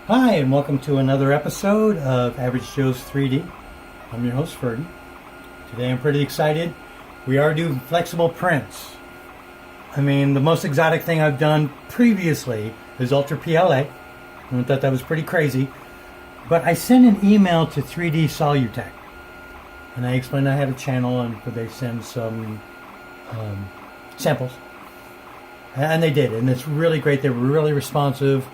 Hi, and welcome to another episode of Average Joe's 3D. I'm your host, Ferdy. Today I'm pretty excited. We are doing flexible prints. I mean, the most exotic thing I've done previously is Ultra PLA. I thought that was pretty crazy. But I sent an email to 3D Solutech. And I explained I had a channel and could they send some samples. And they did, and it's really great. They were really responsive.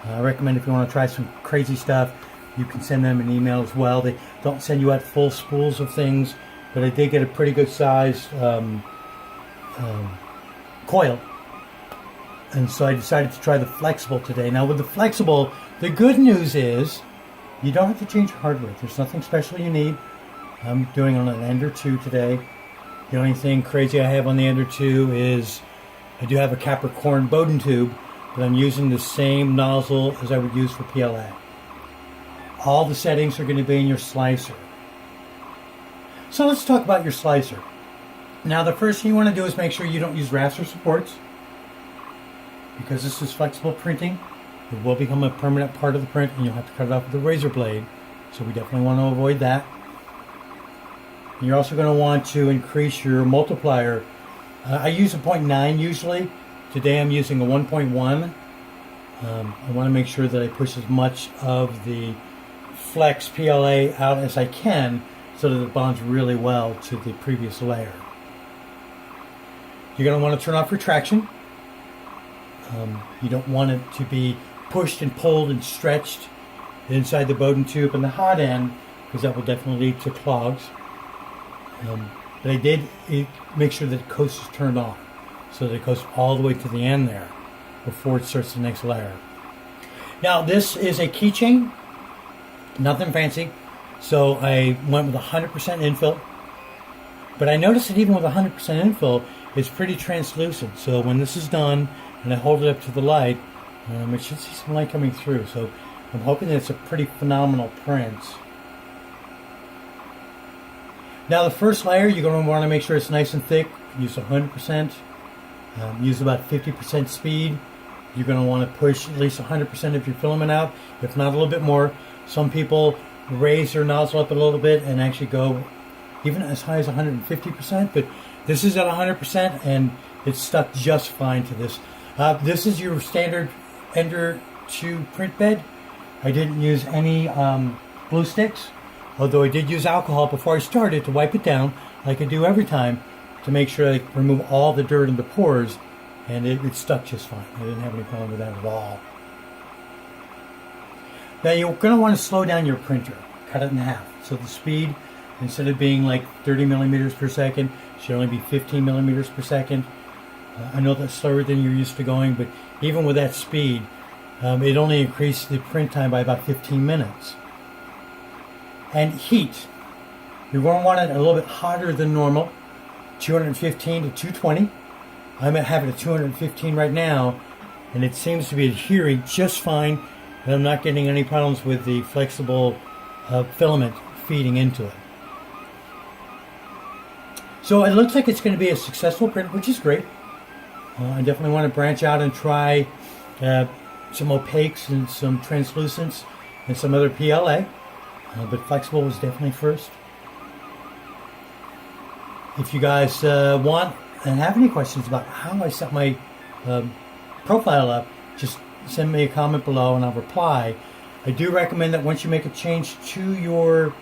I recommend if you want to try some crazy stuff, you can send them an email as well. They don't send you out full spools of things, but I did get a pretty good sized coil. And so I decided to try the flexible today. Now with the flexible, the good news is you don't have to change your hardware. There's nothing special you need. I'm doing on an Ender 2 today. The only thing crazy I have on the Ender 2 is I do have a Capricorn Bowden tube, but I'm using the same nozzle as I would use for PLA. All the settings are going to be in your slicer. So let's talk about your slicer. Now the first thing you want to do is make sure you don't use rafts or supports, because this is flexible printing. It will become a permanent part of the print and you'll have to cut it off with a razor blade. So we definitely want to avoid that. And you're also going to want to increase your multiplier. I use a 0.9 usually. Today I'm using a 1.1. I want to make sure that I push as much of the Flex PLA out as I can so that it bonds really well to the previous layer. You're going to want to turn off retraction. You don't want it to be pushed and pulled and stretched inside the Bowden tube and the hot end, because that will definitely lead to clogs. But I did make sure that the coast is turned off, so that it goes all the way to the end there before it starts the next layer. Now this is a keychain, nothing fancy, so I went with 100% infill. But I noticed that even with 100% infill, it's pretty translucent. So when this is done and I hold it up to the light, it should see some light coming through. So I'm hoping that it's a pretty phenomenal print. Now the first layer, you're going to want to make sure it's nice and thick. Use 100%. Use about 50% speed. You're going to want to push at least 100% of your filament out, if not a little bit more. Some people raise their nozzle up a little bit and actually go even as high as 150%, but this is at 100% and it's stuck just fine to this. This is your standard Ender 2 print bed. I didn't use any glue sticks, although I did use alcohol before I started to wipe it down, like I do every time, to make sure I remove all the dirt and the pores, and it stuck just fine. I didn't have any problem with that at all. Now you're going to want to slow down your printer. Cut it in half. So the speed, instead of being like 30 millimeters per second, should only be 15 millimeters per second. I know that's slower than you're used to going, but even with that speed, it only increased the print time by about 15 minutes. And heat. You're going to want it a little bit hotter than normal. 215 to 220. I'm having a 215 right now, and it seems to be adhering just fine, and I'm not getting any problems with the flexible filament feeding into it. So it looks like it's going to be a successful print, which is great. I definitely want to branch out and try some opaques and some translucents and some other PLA, but flexible was definitely first. If you guys want and have any questions about how I set my profile up, just send me a comment below and I'll reply. I do recommend that once you make a change to your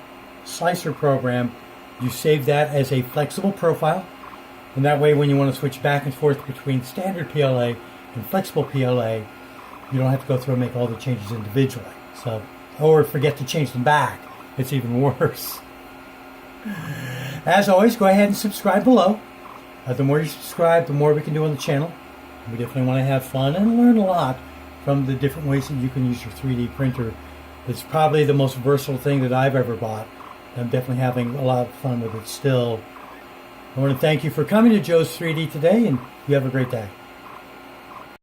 slicer program, you save that as a flexible profile, and that way when you want to switch back and forth between standard PLA and flexible PLA, you don't have to go through and make all the changes individually. So, or forget to change them back. It's even worse. As always, go ahead and subscribe below. The more you subscribe, the more we can do on the channel. We definitely want to have fun and learn a lot from the different ways that you can use your 3D printer. It's probably the most versatile thing that I've ever bought. I'm definitely having a lot of fun with it still. I want to thank you for coming to Joe's 3D today, and you have a great day.